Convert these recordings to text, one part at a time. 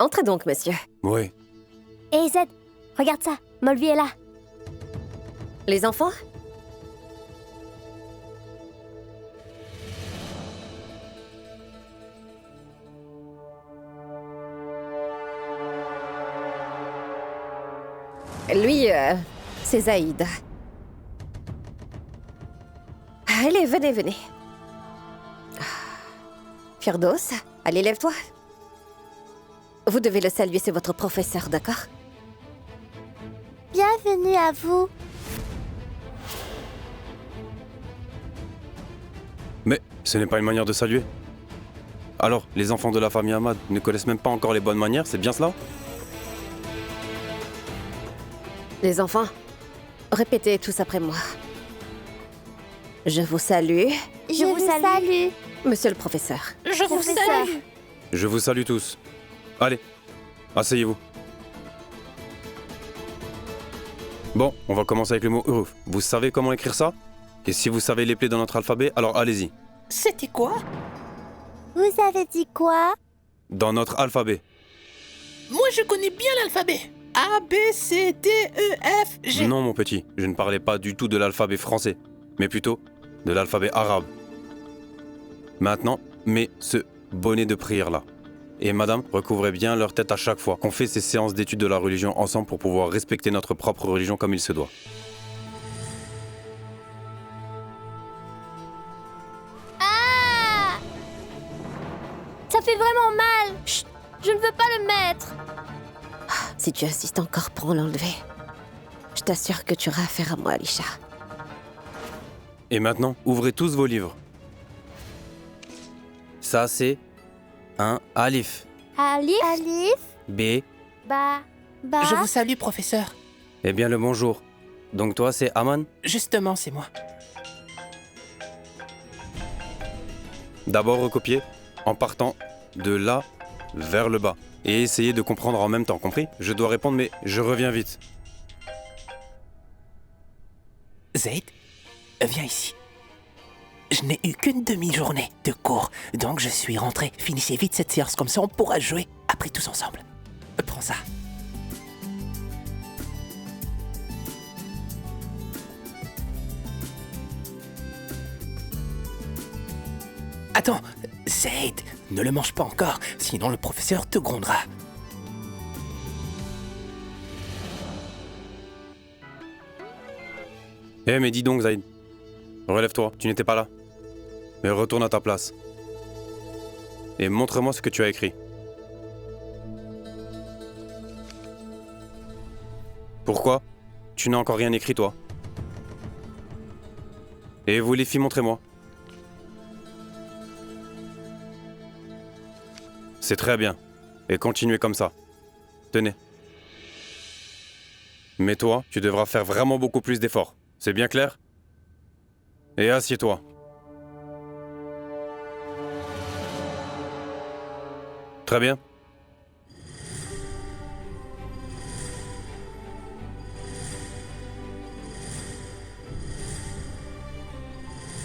Entrez donc, monsieur. Oui. Hé Zed, regarde ça, Molvie est là. Les enfants? Lui, c'est Zaïd. Allez, venez, venez. Firdos, allez, lève-toi. Vous devez le saluer, c'est votre professeur, d'accord? Bienvenue à vous. Mais ce n'est pas une manière de saluer. Alors, les enfants de la famille Ahmad ne connaissent même pas encore les bonnes manières, c'est bien cela? Les enfants, répétez tous après moi. Je vous salue, Je vous salue. monsieur le professeur. Je vous Professeur. salue. Je vous salue tous. Allez, asseyez-vous. Bon, on va commencer avec le mot huruf. Vous savez comment écrire ça? Et si vous savez les plaies dans notre alphabet, alors allez-y. C'était quoi? Vous avez dit quoi? Dans notre alphabet. Moi, je connais bien l'alphabet. A, B, C, D, E, F, G. Non, mon petit, je ne parlais pas du tout de l'alphabet français, mais plutôt de l'alphabet arabe. Maintenant, mets ce bonnet de prière-là. Et madame, recouvrez bien leur tête à chaque fois qu'on fait ces séances d'études de la religion ensemble pour pouvoir respecter notre propre religion comme il se doit. Ah! Ça fait vraiment mal. Chut, je ne veux pas le mettre. Si tu insistes encore pour l'enlever, je t'assure que tu auras affaire à moi, Alisha. Et maintenant, ouvrez tous vos livres. Ça, c'est un alif. Alif. Alif. B. Ba. Ba. Je vous salue, professeur. Eh bien, le bonjour. Donc toi, c'est Aman? Justement, c'est moi. D'abord recopier en partant de là vers le bas. Et essayez de comprendre en même temps, compris? Je dois répondre, mais je reviens vite. Zaid, viens ici. Je n'ai eu qu'une demi-journée de cours, donc je suis rentré. Finissez vite cette séance, comme ça on pourra jouer après tous ensemble. Prends ça. Attends, Zaid, ne le mange pas encore, sinon le professeur te grondera. Eh mais dis donc, Zaïd. Relève-toi, tu n'étais pas là. Mais retourne à ta place. Et montre-moi ce que tu as écrit. Pourquoi? Tu n'as encore rien écrit, toi. Et vous les filles, montrez-moi. C'est très bien. Et continuez comme ça. Tenez. Mais toi, tu devras faire vraiment beaucoup plus d'efforts. C'est bien clair? Et assieds-toi. Très bien.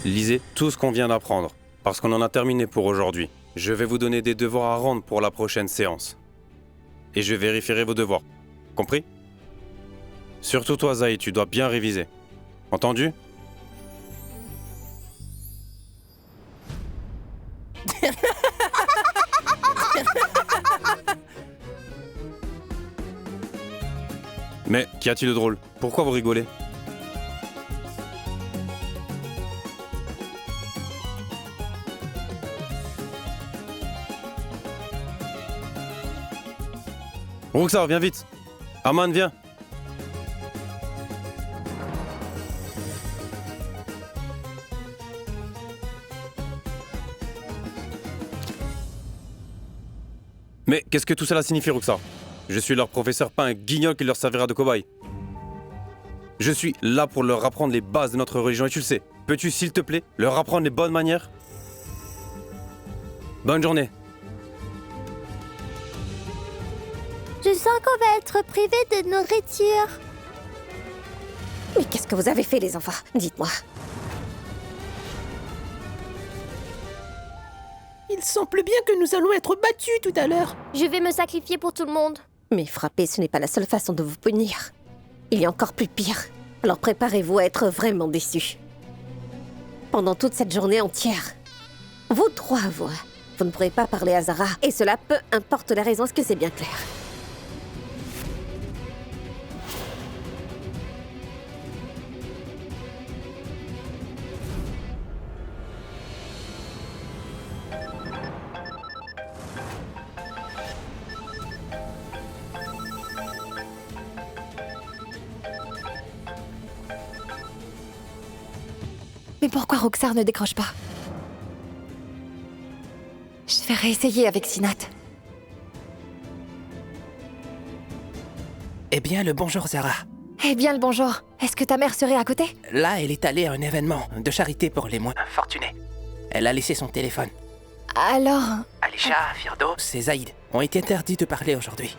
Lisez tout ce qu'on vient d'apprendre, parce qu'on en a terminé pour aujourd'hui. Je vais vous donner des devoirs à rendre pour la prochaine séance. Et je vérifierai vos devoirs. Compris? Surtout toi, Zaïd, tu dois bien réviser. Entendu? Mais qu'y a-t-il de drôle? Pourquoi vous rigolez? Roxar, viens vite. Aman, viens. Mais qu'est-ce que tout cela signifie, Roxar? Je suis leur professeur, pas un guignol qui leur servira de cobaye. Je suis là pour leur apprendre les bases de notre religion et tu le sais. Peux-tu, s'il te plaît, leur apprendre les bonnes manières? Bonne journée. Je sens qu'on va être privé de nourriture. Mais qu'est-ce que vous avez fait, les enfants? Dites-moi. Il semble bien que nous allons être battus tout à l'heure. Je vais me sacrifier pour tout le monde. Mais frapper, ce n'est pas la seule façon de vous punir. Il y a encore plus pire. Alors préparez-vous à être vraiment déçus. Pendant toute cette journée entière, vous trois, vous ne pourrez pas parler à Zara. Et cela, peu importe la raison, est-ce que c'est bien clair? Mais pourquoi Roxar ne décroche pas? Je vais réessayer avec Sinat. Eh bien, le bonjour, Zara. Eh bien le bonjour. Est-ce que ta mère serait à côté? Là, elle est allée à un événement de charité pour les moins fortunés. Elle a laissé son téléphone. Alors... Alisha, Firdos et Zaïd ont été interdits de parler aujourd'hui.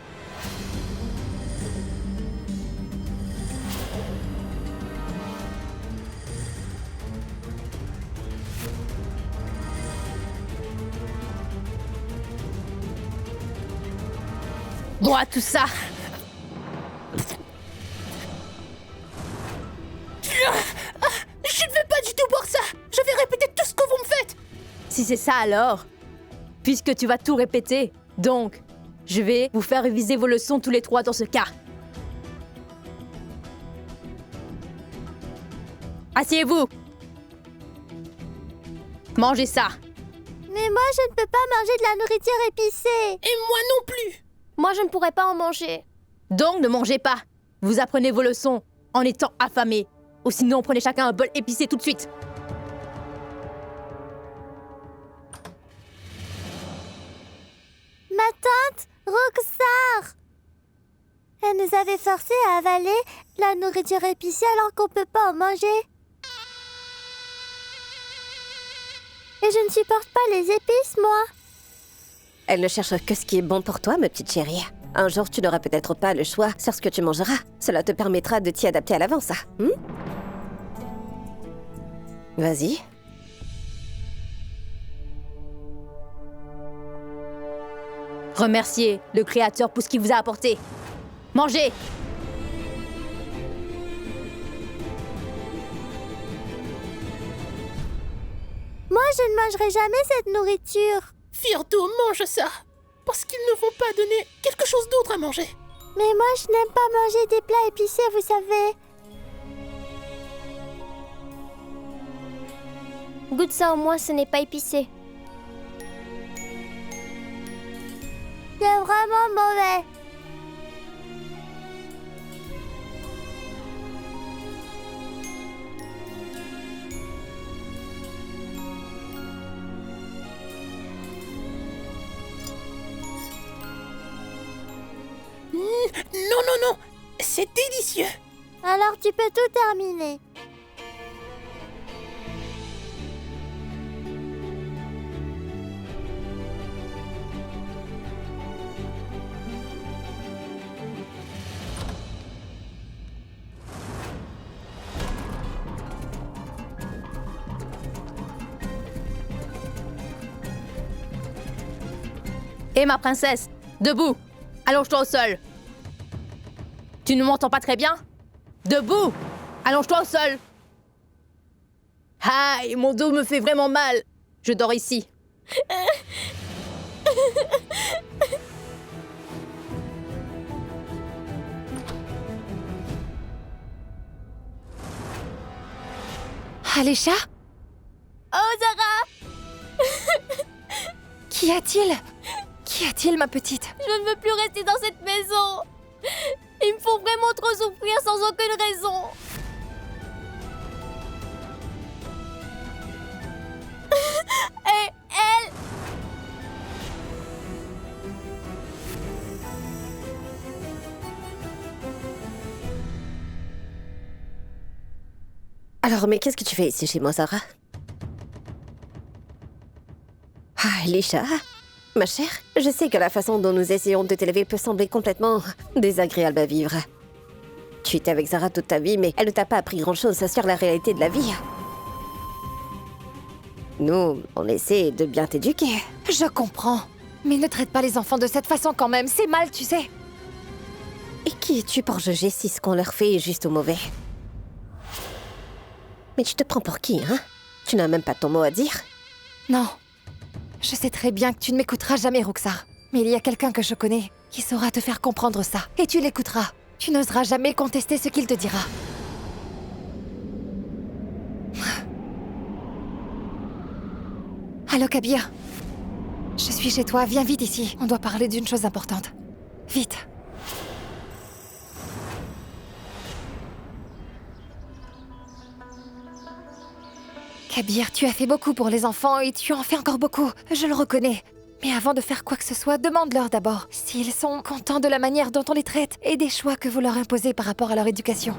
Moi, tout ça. Je ne veux pas du tout boire ça. Je vais répéter tout ce que vous me faites. Si c'est ça alors, puisque tu vas tout répéter, donc, je vais vous faire réviser vos leçons tous les trois dans ce cas. Asseyez-vous. Mangez ça. Mais moi, je ne peux pas manger de la nourriture épicée. Et moi non plus. Moi, je ne pourrais pas en manger. Donc, ne mangez pas. Vous apprenez vos leçons en étant affamés. Ou sinon, prenez chacun un bol épicé tout de suite. Ma tante, Roxar, elle nous avait forcés à avaler la nourriture épicée alors qu'on peut pas en manger. Et je ne supporte pas les épices, moi. Elle ne cherche que ce qui est bon pour toi, ma petite chérie. Un jour, tu n'auras peut-être pas le choix sur ce que tu mangeras. Cela te permettra de t'y adapter à l'avance, Vas-y. Remerciez le Créateur pour ce qu'il vous a apporté. Mangez. Moi, je ne mangerai jamais cette nourriture. Firdo, mange ça. Parce qu'ils ne vont pas donner quelque chose d'autre à manger. Mais moi, je n'aime pas manger des plats épicés, vous savez. Goûte ça au moins, ce n'est pas épicé. C'est vraiment mauvais. Non, non, non. C'est délicieux. Alors tu peux tout terminer. Et ma princesse, debout. Allonge-toi au sol. Tu ne m'entends pas très bien? Debout. Allonge-toi au sol. Aïe, mon dos me fait vraiment mal. Je dors ici. Alisha? Oh, Zara! Qu'y a-t-il? Qu'y a-t-il, ma petite? Je ne veux plus rester dans cette maison. Il me faut vraiment trop souffrir sans aucune raison. Et elle... Alors, mais qu'est-ce que tu fais ici chez moi, Zara? Ah, Alisha, ma chère, je sais que la façon dont nous essayons de t'élever peut sembler complètement désagréable à vivre. Tu étais avec Zara toute ta vie, mais elle ne t'a pas appris grand-chose sur la réalité de la vie. Nous, on essaie de bien t'éduquer. Je comprends. Mais ne traite pas les enfants de cette façon quand même, c'est mal, tu sais. Et qui es-tu pour juger si ce qu'on leur fait est juste ou mauvais? Mais tu te prends pour qui, hein? Tu n'as même pas ton mot à dire? Non. Je sais très bien que tu ne m'écouteras jamais, Roxar. Mais il y a quelqu'un que je connais qui saura te faire comprendre ça. Et tu l'écouteras. Tu n'oseras jamais contester ce qu'il te dira. Allô, Kabir. Je suis chez toi, viens vite ici. On doit parler d'une chose importante. Vite. Kabir, tu as fait beaucoup pour les enfants et tu en fais encore beaucoup, je le reconnais. Mais avant de faire quoi que ce soit, demande-leur d'abord s'ils sont contents de la manière dont on les traite et des choix que vous leur imposez par rapport à leur éducation.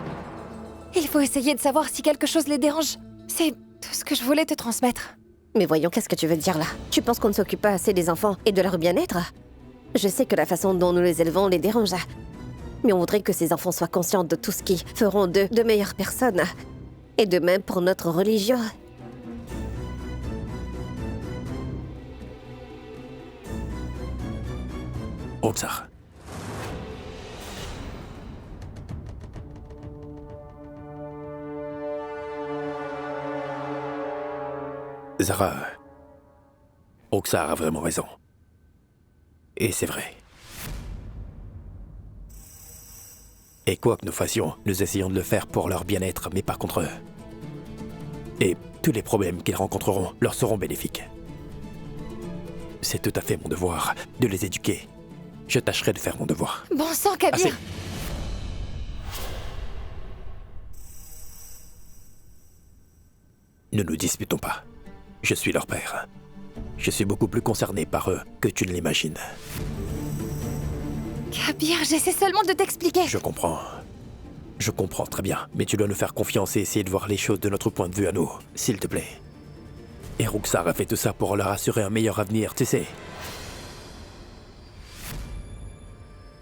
Il faut essayer de savoir si quelque chose les dérange. C'est tout ce que je voulais te transmettre. Mais voyons, qu'est-ce que tu veux dire là? Tu penses qu'on ne s'occupe pas assez des enfants et de leur bien-être? Je sais que la façon dont nous les élevons les dérange. Mais on voudrait que ces enfants soient conscients de tout ce qui feront d'eux de meilleures personnes. Et de même pour notre religion. Roxar. Zara, Roxar a vraiment raison. Et c'est vrai. Et quoi que nous fassions, nous essayons de le faire pour leur bien-être, mais pas contre eux. Et tous les problèmes qu'ils rencontreront leur seront bénéfiques. C'est tout à fait mon devoir de les éduquer. Je tâcherai de faire mon devoir. Bon sang, Kabir! Assez. Ne nous disputons pas. Je suis leur père. Je suis beaucoup plus concerné par eux que tu ne l'imagines. Kabir, j'essaie seulement de t'expliquer. Je comprends. Je comprends très bien, mais tu dois nous faire confiance et essayer de voir les choses de notre point de vue à nous, s'il te plaît. Et Roxar a fait tout ça pour leur assurer un meilleur avenir, tu sais.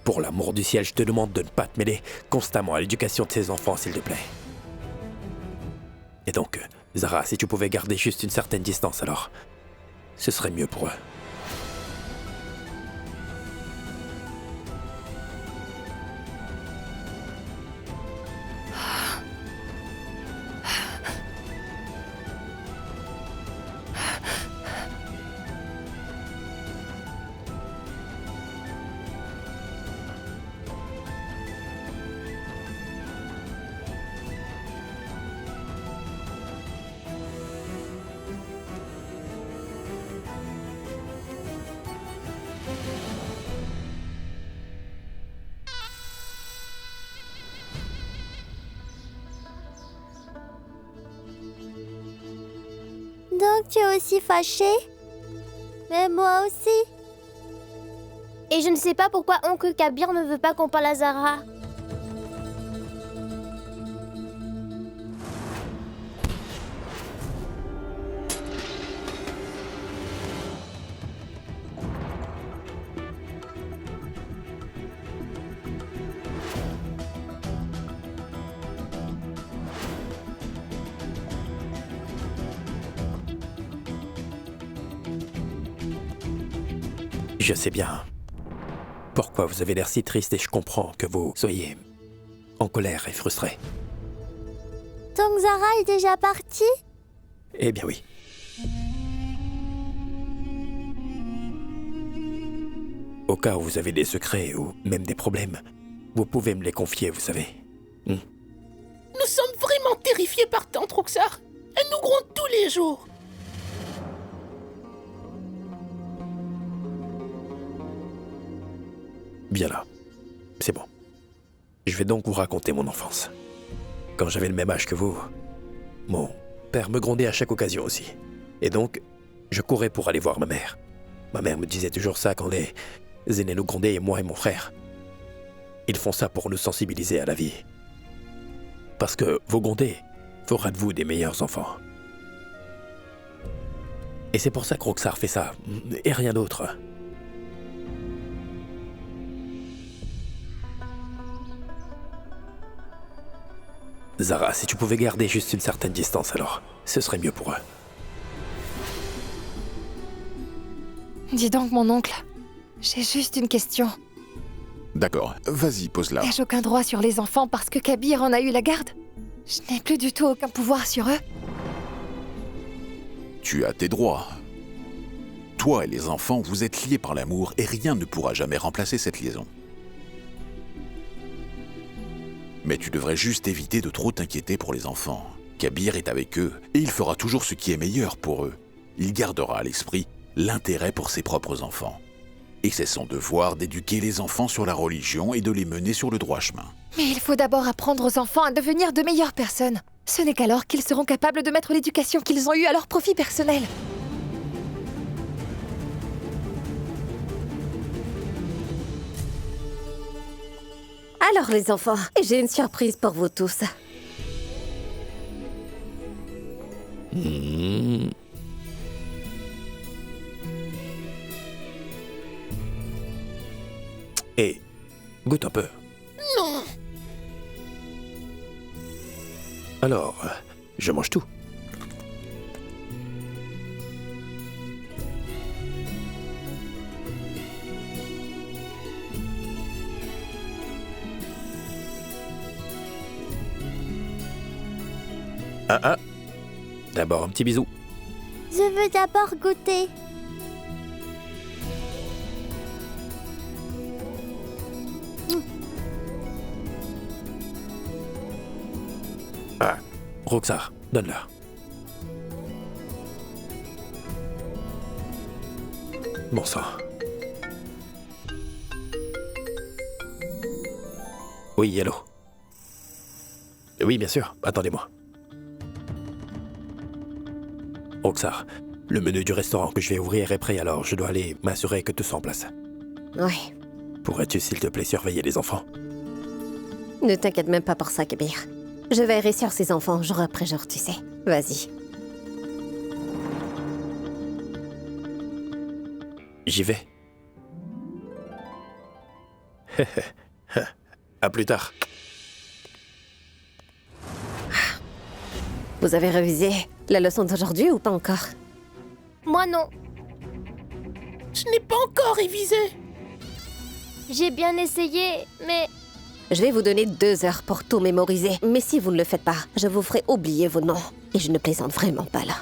Pour l'amour du ciel, je te demande de ne pas te mêler constamment à l'éducation de ces enfants, s'il te plaît. Et donc, Zara, si tu pouvais garder juste une certaine distance alors, ce serait mieux pour eux. Donc tu es aussi fâché? Mais moi aussi. Et je ne sais pas pourquoi Oncle Kabir ne veut pas qu'on parle à Zara. Je sais bien pourquoi vous avez l'air si triste et je comprends que vous soyez en colère et frustré. Donc Zara est déjà partie? Eh bien oui. Au cas où vous avez des secrets ou même des problèmes, vous pouvez me les confier, vous savez. Nous sommes vraiment terrifiés par Tante Roxar. Elle nous gronde tous les jours. Bien là. C'est bon. Je vais donc vous raconter mon enfance. Quand j'avais le même âge que vous, mon père me grondait à chaque occasion aussi. Et donc, je courais pour aller voir ma mère. Ma mère me disait toujours ça quand les aînés nous grondaient, et moi et mon frère. Ils font ça pour nous sensibiliser à la vie. Parce que vous gronder fera de vous des meilleurs enfants. Et c'est pour ça que Roxar fait ça, et rien d'autre. Zara, si tu pouvais garder juste une certaine distance alors, ce serait mieux pour eux. Dis donc, mon oncle, j'ai juste une question. D'accord, vas-y, pose-la. N'ai-je aucun droit sur les enfants parce que Kabir en a eu la garde? Je n'ai plus du tout aucun pouvoir sur eux. Tu as tes droits. Toi et les enfants, vous êtes liés par l'amour et rien ne pourra jamais remplacer cette liaison. Mais tu devrais juste éviter de trop t'inquiéter pour les enfants. Kabir est avec eux et il fera toujours ce qui est meilleur pour eux. Il gardera à l'esprit l'intérêt pour ses propres enfants. Et c'est son devoir d'éduquer les enfants sur la religion et de les mener sur le droit chemin. Mais il faut d'abord apprendre aux enfants à devenir de meilleures personnes. Ce n'est qu'alors qu'ils seront capables de mettre l'éducation qu'ils ont eue à leur profit personnel. Alors les enfants, j'ai une surprise pour vous tous. Hé, goûte un peu. Non. Alors, je mange tout. Ah. D'abord un petit bisou. Je veux d'abord goûter. Ah, Roxar, donne-leur. Bon sang. Oui, allô. Oui, bien sûr, attendez-moi. Roxar, le menu du restaurant que je vais ouvrir est prêt, alors je dois aller m'assurer que tout soit en place. Oui. Pourrais-tu, s'il te plaît, surveiller les enfants? Ne t'inquiète même pas pour ça, Kabir. Je veillerai sur ces enfants jour après jour, tu sais. Vas-y. J'y vais. À plus tard. Vous avez révisé la leçon d'aujourd'hui ou pas encore? Moi non. Je n'ai pas encore révisé. J'ai bien essayé, mais... Je vais vous donner 2 heures pour tout mémoriser. Mais si vous ne le faites pas, je vous ferai oublier vos noms. Et je ne plaisante vraiment pas là.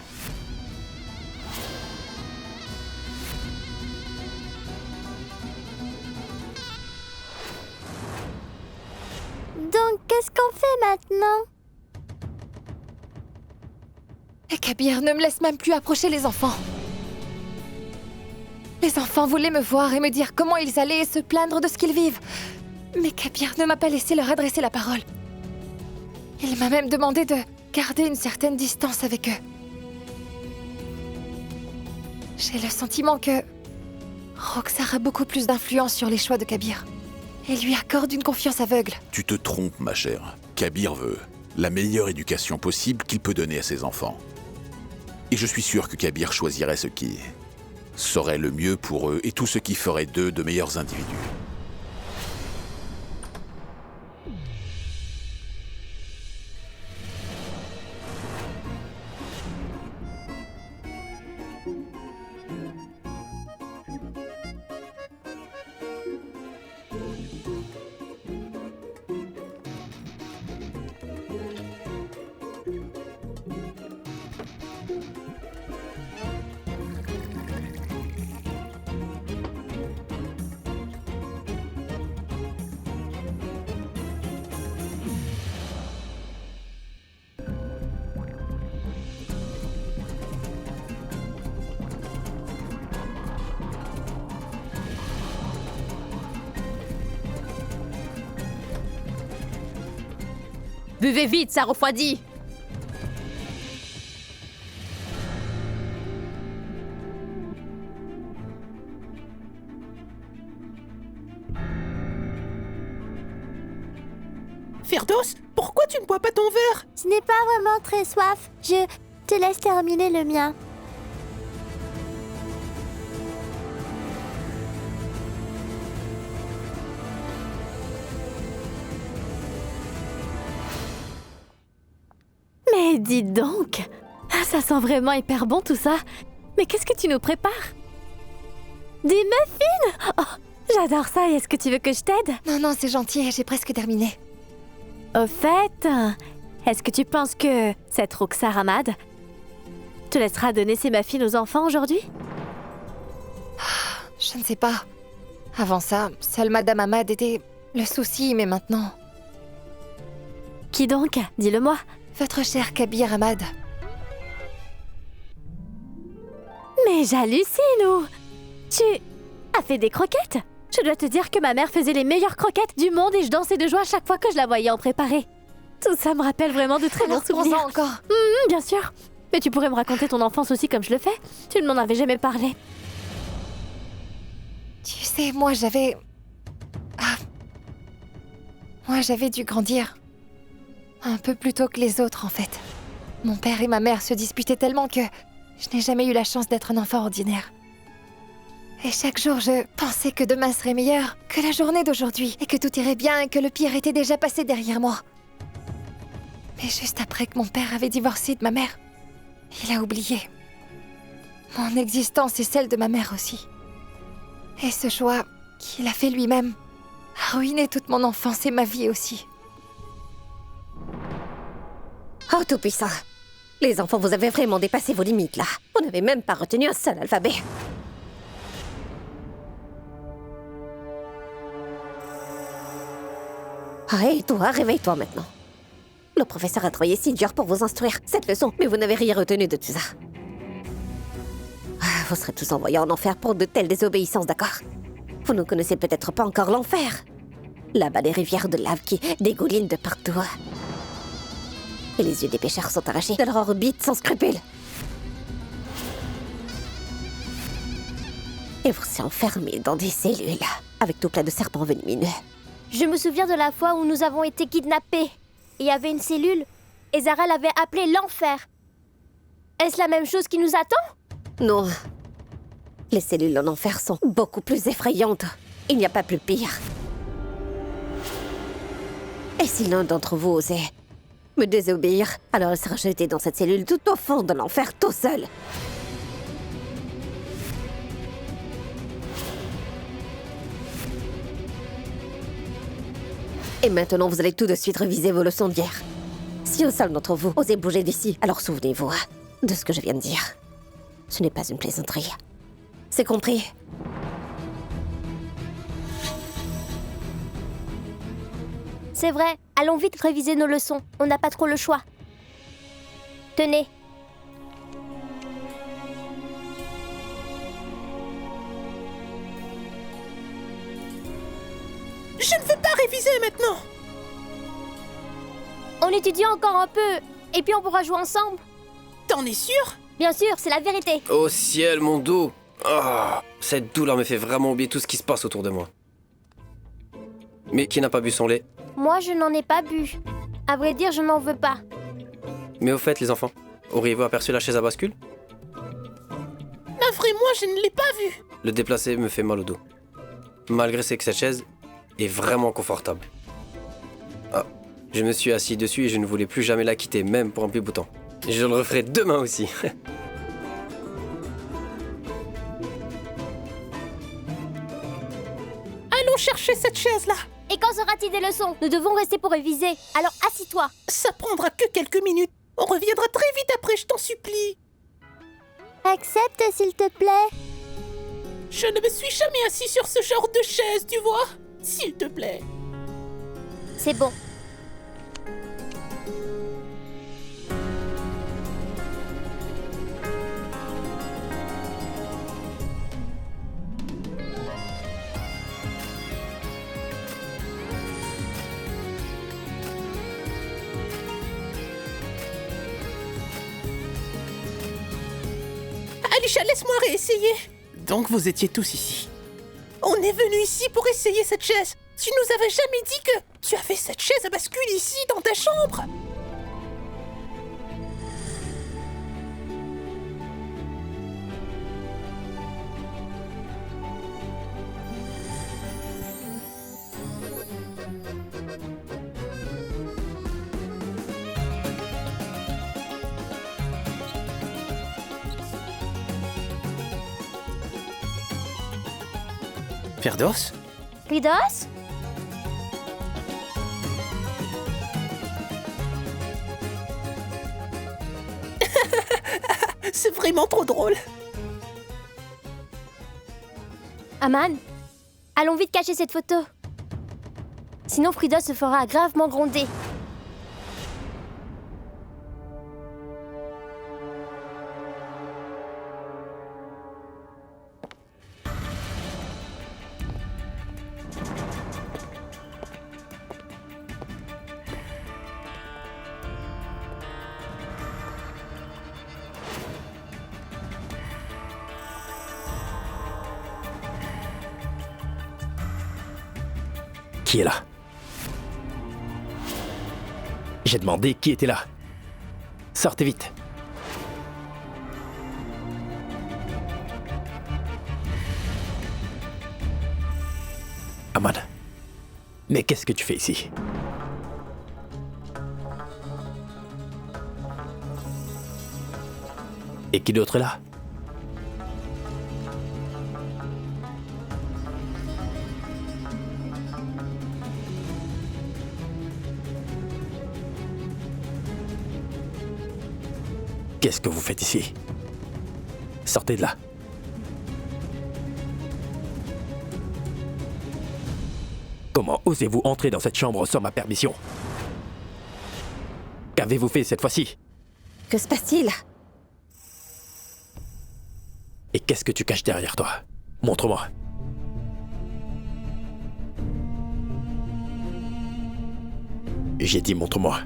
Donc, qu'est-ce qu'on fait maintenant? Et Kabir ne me laisse même plus approcher les enfants. Les enfants voulaient me voir et me dire comment ils allaient et se plaindre de ce qu'ils vivent. Mais Kabir ne m'a pas laissé leur adresser la parole. Il m'a même demandé de garder une certaine distance avec eux. J'ai le sentiment que Roxar a beaucoup plus d'influence sur les choix de Kabir et lui accorde une confiance aveugle. Tu te trompes, ma chère. Kabir veut la meilleure éducation possible qu'il peut donner à ses enfants. Et je suis sûr que Kabir choisirait ce qui serait le mieux pour eux et tout ce qui ferait d'eux de meilleurs individus. Buvez vite, ça refroidit. Firdos, pourquoi tu ne bois pas ton verre? Je n'ai pas vraiment très soif. Je te laisse terminer le mien. Mais dis donc, ça sent vraiment hyper bon tout ça. Mais qu'est-ce que tu nous prépares? Des muffins! Oh, j'adore ça, est-ce que tu veux que je t'aide? Non, non, c'est gentil, j'ai presque terminé. Au fait, est-ce que tu penses que cette Roxar Ahmad te laissera donner ses muffins aux enfants aujourd'hui? Je ne sais pas. Avant ça, seule Madame Ahmad était le souci, mais maintenant... Qui donc? Dis-le-moi. Votre cher Kabir Ahmad. Mais j'hallucine, ou... Tu as fait des croquettes? Je dois te dire que ma mère faisait les meilleures croquettes du monde et je dansais de joie chaque fois que je la voyais en préparer. Tout ça me rappelle vraiment de très bons Alors, souvenirs. prends-en encore. Bien sûr. Mais tu pourrais me raconter ton enfance aussi comme je le fais. Tu ne m'en avais jamais parlé. Tu sais, moi j'avais dû grandir. Un peu plus tôt que les autres, en fait. Mon père et ma mère se disputaient tellement que je n'ai jamais eu la chance d'être un enfant ordinaire. Et chaque jour, je pensais que demain serait meilleur que la journée d'aujourd'hui, et que tout irait bien, et que le pire était déjà passé derrière moi. Mais juste après que mon père avait divorcé de ma mère, il a oublié. Mon existence et celle de ma mère aussi. Et ce choix qu'il a fait lui-même a ruiné toute mon enfance et ma vie aussi. Oh, tout-puissant. Les enfants, vous avez vraiment dépassé vos limites, là. Vous n'avez même pas retenu un seul alphabet. Ah, et toi, réveille-toi maintenant. Le professeur a travaillé si dur pour vous instruire cette leçon, mais vous n'avez rien retenu de tout ça. Ah, vous serez tous envoyés en enfer pour de telles désobéissances, d'accord? Vous ne connaissez peut-être pas encore l'enfer. Là-bas, les rivières de lave qui dégoulinent de partout. Et les yeux des pêcheurs sont arrachés de leur orbite sans scrupule. Et vous serez enfermés dans des cellules, avec tout plein de serpents venimeux. Je me souviens de la fois où nous avons été kidnappés. Il y avait une cellule, et Zara l'avait appelée l'enfer. Est-ce la même chose qui nous attend? Non. Les cellules en enfer sont beaucoup plus effrayantes. Il n'y a pas plus pire. Et si l'un d'entre vous osait me désobéir, alors il sera jeté dans cette cellule tout au fond de l'enfer, tout seul. Et maintenant, vous allez tout de suite réviser vos leçons d'hier. Si un seul d'entre vous osait bouger d'ici, alors souvenez-vous de ce que je viens de dire. Ce n'est pas une plaisanterie. C'est compris? C'est vrai, allons vite réviser nos leçons. On n'a pas trop le choix. Tenez. Je ne veux pas réviser maintenant. On étudie encore un peu, et puis on pourra jouer ensemble. T'en es sûr? Bien sûr, c'est la vérité. Oh ciel, mon dos! Ah, cette douleur me fait vraiment oublier tout ce qui se passe autour de moi. Mais qui n'a pas bu son lait? Moi, je n'en ai pas bu. À vrai dire, je n'en veux pas. Mais au fait, les enfants, auriez-vous aperçu la chaise à bascule? Navré, moi, je ne l'ai pas vue. Le déplacer me fait mal au dos. Malgré que cette chaise est vraiment confortable. Ah, je me suis assis dessus et je ne voulais plus jamais la quitter, même pour un petit bouton. Je le referai demain aussi. Allons chercher cette chaise-là. Et quand sera-t-il des leçons? Nous devons rester pour réviser. Alors assis-toi. Ça prendra que quelques minutes. On reviendra très vite après, je t'en supplie. Accepte, s'il te plaît. Je ne me suis jamais assis sur ce genre de chaise, tu vois? S'il te plaît. C'est bon. Alisha, laisse-moi réessayer. Donc vous étiez tous ici. On est venu ici pour essayer cette chaise. Tu nous avais jamais dit que tu avais cette chaise à bascule ici, dans ta chambre. Firdos? Fridos? C'est vraiment trop drôle. Aman, allons vite cacher cette photo. Sinon Fridos se fera gravement gronder. Qui est là? J'ai demandé qui était là. Sortez vite. Aman, mais qu'est-ce que tu fais ici? Et qui d'autre est là? Qu'est-ce que vous faites ici? Sortez de là. Comment osez-vous entrer dans cette chambre sans ma permission? Qu'avez-vous fait cette fois-ci? Que se passe-t-il? Et qu'est-ce que tu caches derrière toi? Montre-moi. J'ai dit montre-moi.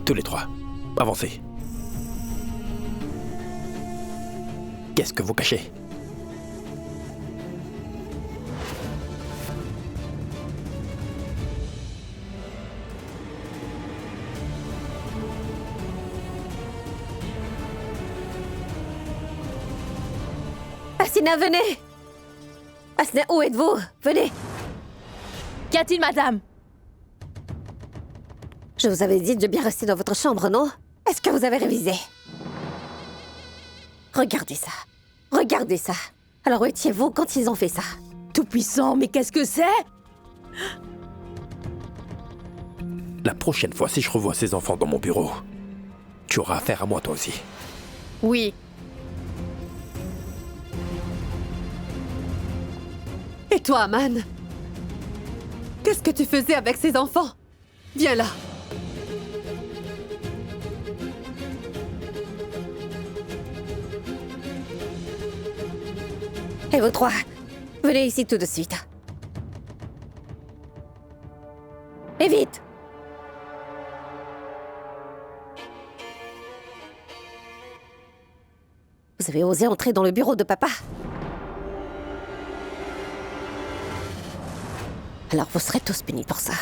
Tous les trois. Avancez. Qu'est-ce que vous cachez? Asina, venez! Asina, où êtes-vous? Venez! Qu'y a-t-il, madame? Je vous avais dit de bien rester dans votre chambre, non? Est-ce que vous avez révisé? Regardez ça. Regardez ça. Alors où étiez-vous quand ils ont fait ça? Tout-puissant, mais qu'est-ce que c'est? La prochaine fois, si je revois ces enfants dans mon bureau, tu auras affaire à moi toi aussi. Oui. Et toi, Aman? Qu'est-ce que tu faisais avec ces enfants? Viens là. Et vous trois, venez ici tout de suite. Et vite! Vous avez osé entrer dans le bureau de papa? Alors vous serez tous punis pour ça.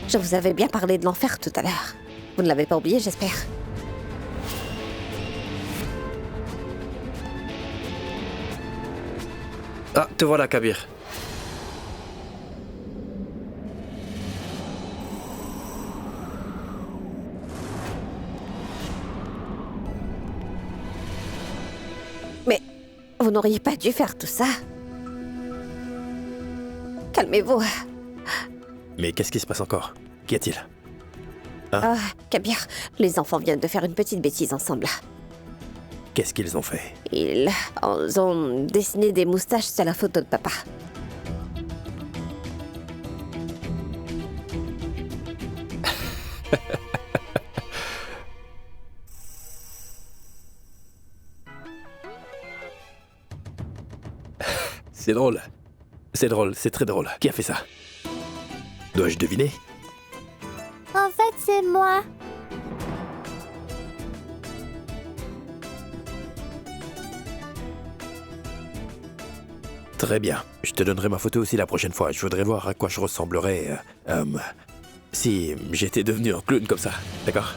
Je vous avais bien parlé de l'enfer tout à l'heure. Vous ne l'avez pas oublié, j'espère. Ah, te voilà, Kabir. Mais vous n'auriez pas dû faire tout ça. Calmez-vous. Mais qu'est-ce qui se passe encore? Qu'y a-t-il? Ah, Kabir, les enfants viennent de faire une petite bêtise ensemble. Qu'est-ce qu'ils ont fait? Ils ont dessiné des moustaches sur la photo de papa. C'est drôle. C'est drôle, c'est très drôle. Qui a fait ça? Dois-je deviner? En fait, c'est moi. Très bien. Je te donnerai ma photo aussi la prochaine fois. Je voudrais voir à quoi je ressemblerais si j'étais devenu un clown comme ça. D'accord?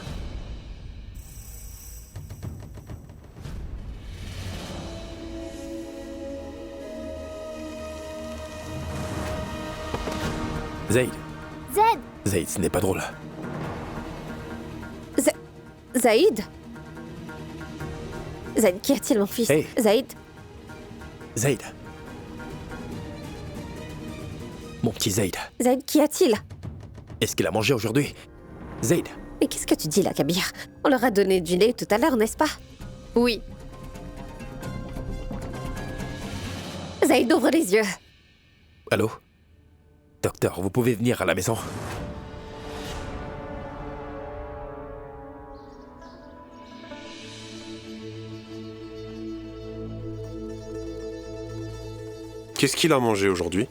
Zayd. Zed, Zayd, ce n'est pas drôle. Zaïd? Zaïd, qu'y a-t-il, mon fils? Hey. Zaïd? Zaïd. Mon petit Zaïd. Zaïd, qu'y a-t-il? Est-ce qu'il a mangé aujourd'hui? Zaïd. Mais qu'est-ce que tu dis là, Kabir? On leur a donné du lait tout à l'heure, n'est-ce pas? Oui. Zaïd, ouvre les yeux. Allô? Docteur, vous pouvez venir à la maison? Qu'est-ce qu'il a mangé aujourd'hui?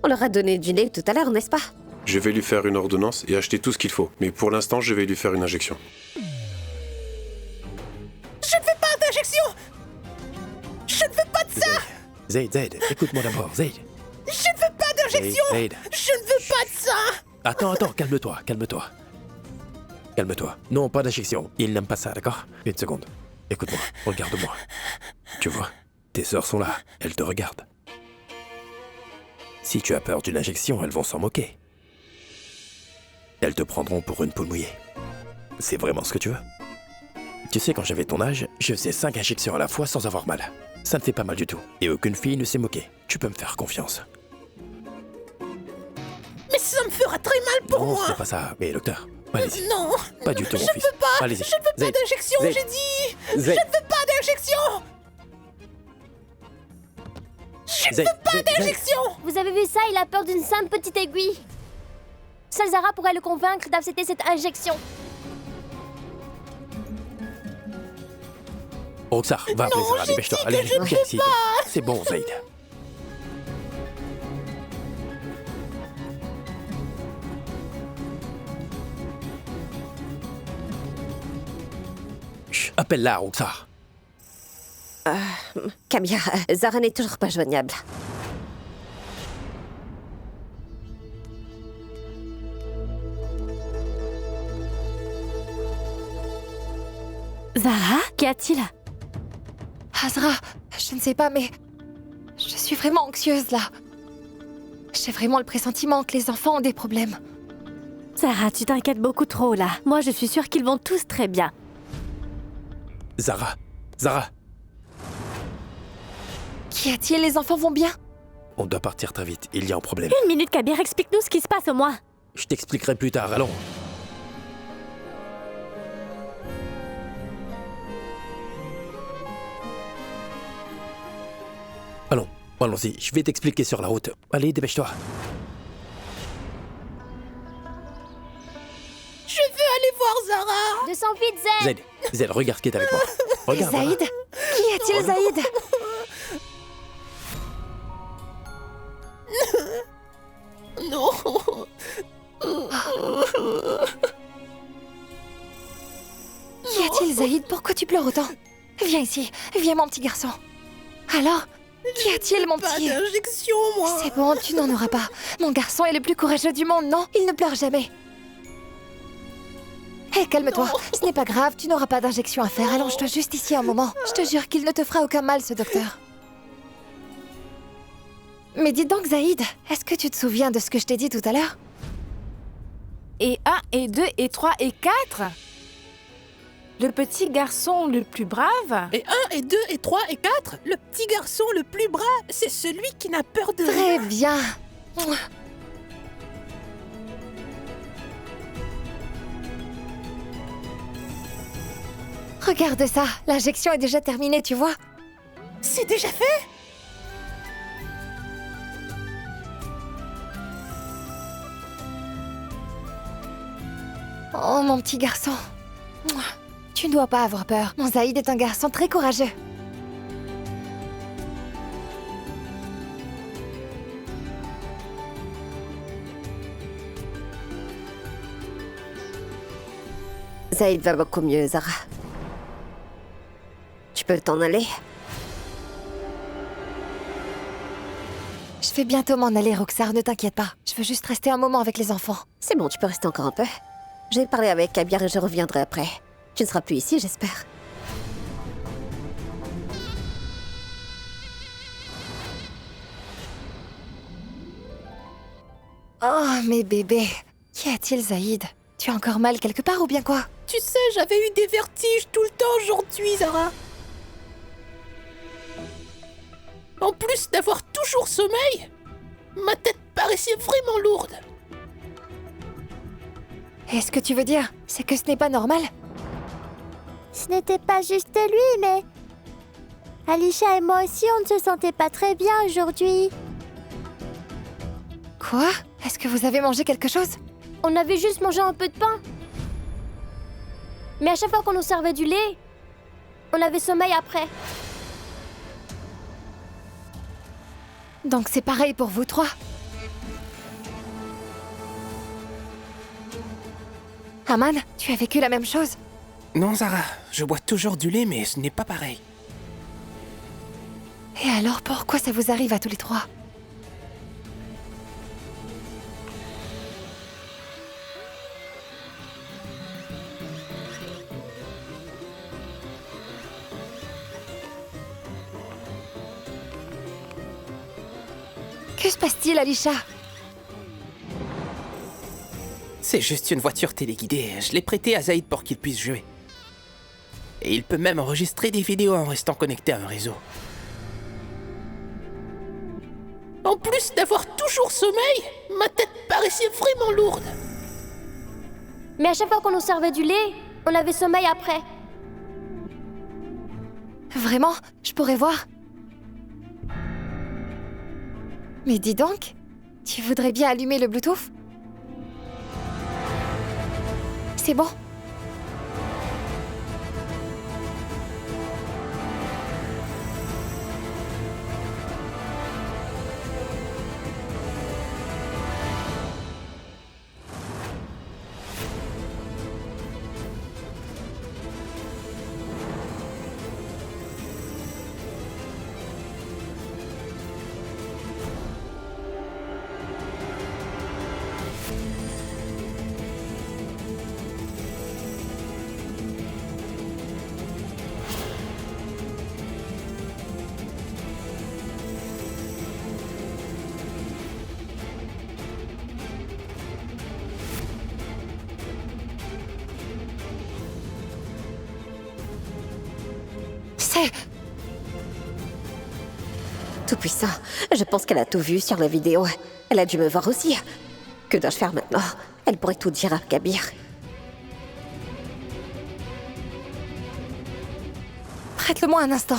On leur a donné du lait tout à l'heure, n'est-ce pas? Je vais lui faire une ordonnance et acheter tout ce qu'il faut. Mais pour l'instant, je vais lui faire une injection. Je ne veux pas d'injection! Je ne veux pas de ça! Zaïd, écoute-moi d'abord, Zaïd. Je ne veux pas d'injection! Zaïd. Je ne veux pas de ça! Attends, calme-toi. Calme-toi. Non, pas d'injection. Il n'aime pas ça, d'accord? Une seconde. Écoute-moi, regarde-moi. Tu vois, tes sœurs sont là, elles te regardent. Si tu as peur d'une injection, elles vont s'en moquer. Elles te prendront pour une poule mouillée. C'est vraiment ce que tu veux? Tu sais, quand j'avais ton âge, je faisais 5 injections à la fois sans avoir mal. Ça ne fait pas mal du tout. Et aucune fille ne s'est moquée. Tu peux me faire confiance. Mais ça me fera très mal pour Non, moi! c'est pas ça. Mais docteur, allez-y. Non! Pas du tout, mon Je fils. ne veux pas! Allez-y. Je ne veux pas Zaïd. d'injection, Zaïd. j'ai dit! Je Zaïd. ne veux pas d'injection! Je ne Zaïd, veux pas Zaïd, d'injection! Vous avez vu ça? Il a peur d'une simple petite aiguille. Seule Zara pourrait le convaincre d'accepter cette injection. Roxar, va appeler Zara, dépêche-toi. dit Allez, que je ne viens peux ici. C'est bon, Zaïd. Chut, appelle-la, Roxar. Kabir, Zara n'est toujours pas joignable. Zara, qu'y a-t-il? Azra, je ne sais pas, mais je suis vraiment anxieuse là. J'ai vraiment le pressentiment que les enfants ont des problèmes. Zara, tu t'inquiètes beaucoup trop là. Moi, je suis sûre qu'ils vont tous très bien. Zara, Qu'y a-t-il? Les enfants vont bien? on doit partir très vite. Il y a un problème. Une minute, Kabir, explique-nous ce qui se passe au moins. Je t'expliquerai plus tard, allons. Allons-y, je vais t'expliquer sur la route. Allez, dépêche-toi. Je veux aller voir Zara! De son vite, Zaid. Zaid, regarde qui est avec moi. Regarde. Zaïd? Qu'y a-t-il, Zaïd? Non! Qu'y a-t-il, Zaïd? Pourquoi tu pleures autant? Viens ici, viens mon petit garçon. Alors? Qu'y a-t-il, mon Pas petit? d'injection, moi! C'est bon, tu n'en auras pas. Mon garçon est le plus courageux du monde, non? Il ne pleure jamais. Hé, calme-toi. Non. Ce n'est pas grave, tu n'auras pas d'injection à faire. Allonge-toi juste ici un moment. Je te jure qu'il ne te fera aucun mal, ce docteur. Mais dis donc, Zaïd, est-ce que tu te souviens de ce que je t'ai dit tout à l'heure? Et 1, et 2, et 3, et 4? Le petit garçon le plus brave? Et 1, et 2, et 3, et 4, le petit garçon le plus brave, c'est celui qui n'a peur de Très rien. bien. Regarde ça, l'injection est déjà terminée, tu vois? C'est déjà fait? Oh, mon petit garçon. Tu ne dois pas avoir peur. Mon Zaïd est un garçon très courageux. Zaïd va beaucoup mieux, Zara. Tu peux t'en aller? Je vais bientôt m'en aller, Roxar, ne t'inquiète pas. Je veux juste rester un moment avec les enfants. C'est bon, tu peux rester encore un peu. Je vais parler avec Kabir et je reviendrai après. Tu ne seras plus ici, j'espère. Oh, mes bébés. Qu'y a-t-il, Zaïd? Tu as encore mal quelque part ou bien quoi? Tu sais, j'avais eu des vertiges tout le temps aujourd'hui, Zara. En plus d'avoir toujours sommeil, ma tête paraissait vraiment lourde. Et ce que tu veux dire, c'est que ce n'est pas normal? Ce n'était pas juste lui, mais... Alisha et moi aussi, on ne se sentait pas très bien aujourd'hui. Quoi? Est-ce que vous avez mangé quelque chose? On avait juste mangé un peu de pain. Mais à chaque fois qu'on nous servait du lait, on avait sommeil après. Donc c'est pareil pour vous trois? Aman, tu as vécu la même chose? Non, Zara, je bois toujours du lait, mais ce n'est pas pareil. Et alors pourquoi ça vous arrive à tous les trois? Que se passe-t-il, Alisha? C'est juste une voiture téléguidée. Je l'ai prêtée à Zaïd pour qu'il puisse jouer. Et il peut même enregistrer des vidéos en restant connecté à un réseau. En plus d'avoir toujours sommeil, ma tête paraissait vraiment lourde. Mais à chaque fois qu'on nous servait du lait, on avait sommeil après. Vraiment? Je pourrais voir? Mais dis donc, tu voudrais bien allumer le Bluetooth? C'est bon. C'est... Tout-puissant, je pense qu'elle a tout vu sur la vidéo. Elle a dû me voir aussi. Que dois-je faire maintenant? Elle pourrait tout dire à Kabir. Prête-le-moi un instant.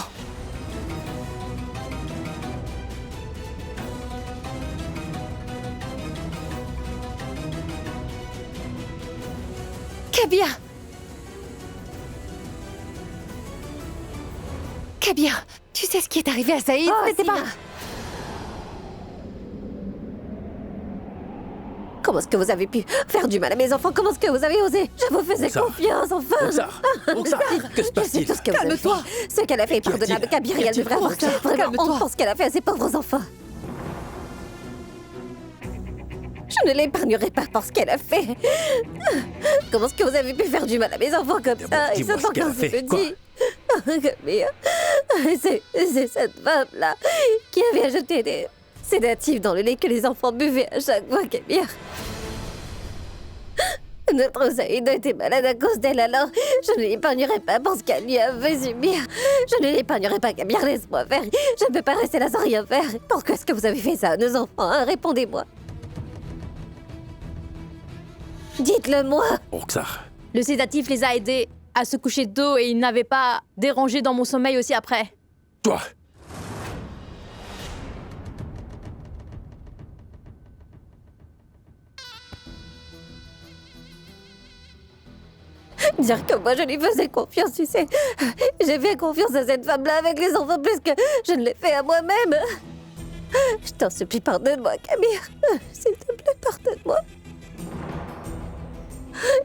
Kabir! Kabir, tu sais ce qui est arrivé à Saïd? Oh, N'était pas... Comment est-ce que vous avez pu faire du mal à mes enfants? Comment est-ce que vous avez osé? Je vous faisais confiance, enfin! Roxar, que se Je sais passe-t-il? tout ce que vous avez fait. Ce qu'elle a fait est pardonnable. Kabir, elle devrait avoir vraiment honte pour ce qu'elle a fait à ses pauvres enfants. Je ne l'épargnerai pas pour ce qu'elle a fait. Comment est-ce que vous avez pu faire du mal à mes enfants comme ça? Ils sont encore si petits. Kabir, c'est cette femme-là qui avait ajouté des sédatifs dans le lait que les enfants buvaient à chaque fois, Kabir. Notre Zaïd a été malade à cause d'elle, alors je ne l'épargnerai pas pour ce qu'elle lui a fait subir. Je ne l'épargnerai pas, Kabir, laisse-moi faire. Je ne peux pas rester là sans rien faire. Pourquoi est-ce que vous avez fait ça à nos enfants, hein? Répondez-moi. Dites-le-moi. Roxar, Le sédatif les a aidés à se coucher de dos et ils n'avaient pas dérangé dans mon sommeil aussi après. toi! Dire que moi je lui faisais confiance, tu sais. J'ai fait confiance à cette femme-là avec les enfants plus que je ne l'ai fait à moi-même. Je t'en supplie, pardonne-moi, Kabir. S'il te plaît, pardonne-moi.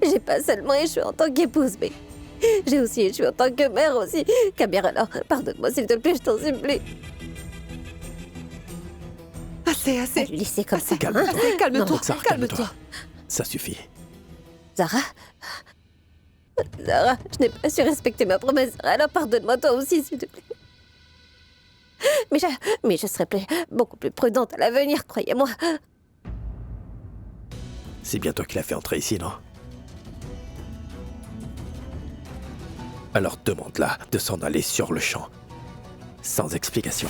J'ai pas seulement échoué en tant qu'épouse, mais j'ai aussi échoué en tant que mère aussi. Kabir, alors, pardonne-moi, s'il te plaît, je t'en supplie. Assez, assez. Lui laisser comme ça. Calme-toi. Calme-toi, Roxar, calme-toi. Ça suffit. Zara, je n'ai pas su respecter ma promesse, Zara, alors pardonne-moi toi aussi, s'il te plaît. Mais je serai beaucoup plus prudente à l'avenir, croyez-moi. C'est bien toi qui l'as fait entrer ici, non? Alors demande-la de s'en aller sur le champ. Sans explication.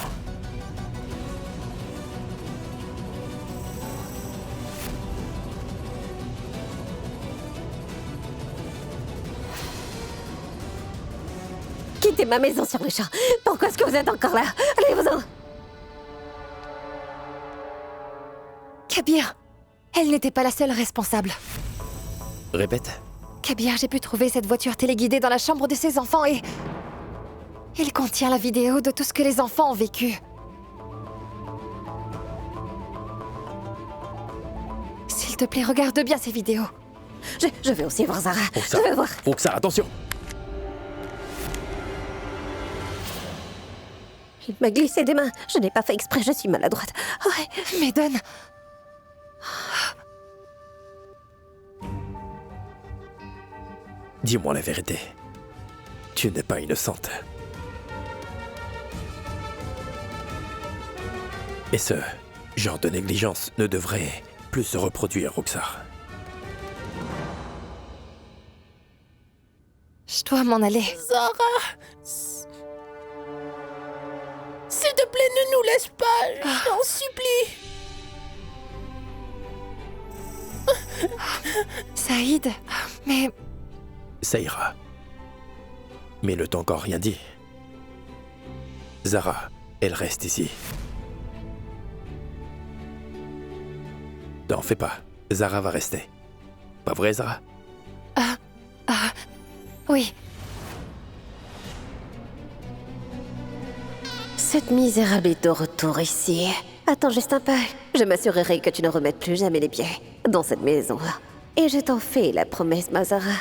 Quittez ma maison sur le champ. Pourquoi est-ce que vous êtes encore là? Allez-vous-en. Kabir, elle n'était pas la seule responsable. Répète. Kabir, j'ai pu trouver cette voiture téléguidée dans la chambre de ses enfants et... il contient la vidéo de tout ce que les enfants ont vécu. S'il te plaît, regarde bien ces vidéos. Je vais aussi voir Zara. Roxar, Je vais voir. Roxar, attention. Il m'a glissé des mains. Je n'ai pas fait exprès, je suis maladroite. Ouais. Mais donne... Dis-moi la vérité. Tu n'es pas innocente. Et ce genre de négligence ne devrait plus se reproduire, Roxar. Je dois m'en aller. Zara, s'il te plaît, ne nous laisse pas, je t'en supplie. Saïd, mais... Ça ira. Mais ne t'ai encore rien dit. Zara, elle reste ici. T'en fais pas. Zara va rester. Pas vrai, Zara? Oui. Cette misérable est de retour ici. Attends juste un peu. Je m'assurerai que tu ne remettes plus jamais les pieds dans cette maison. Et je t'en fais la promesse, ma Zara.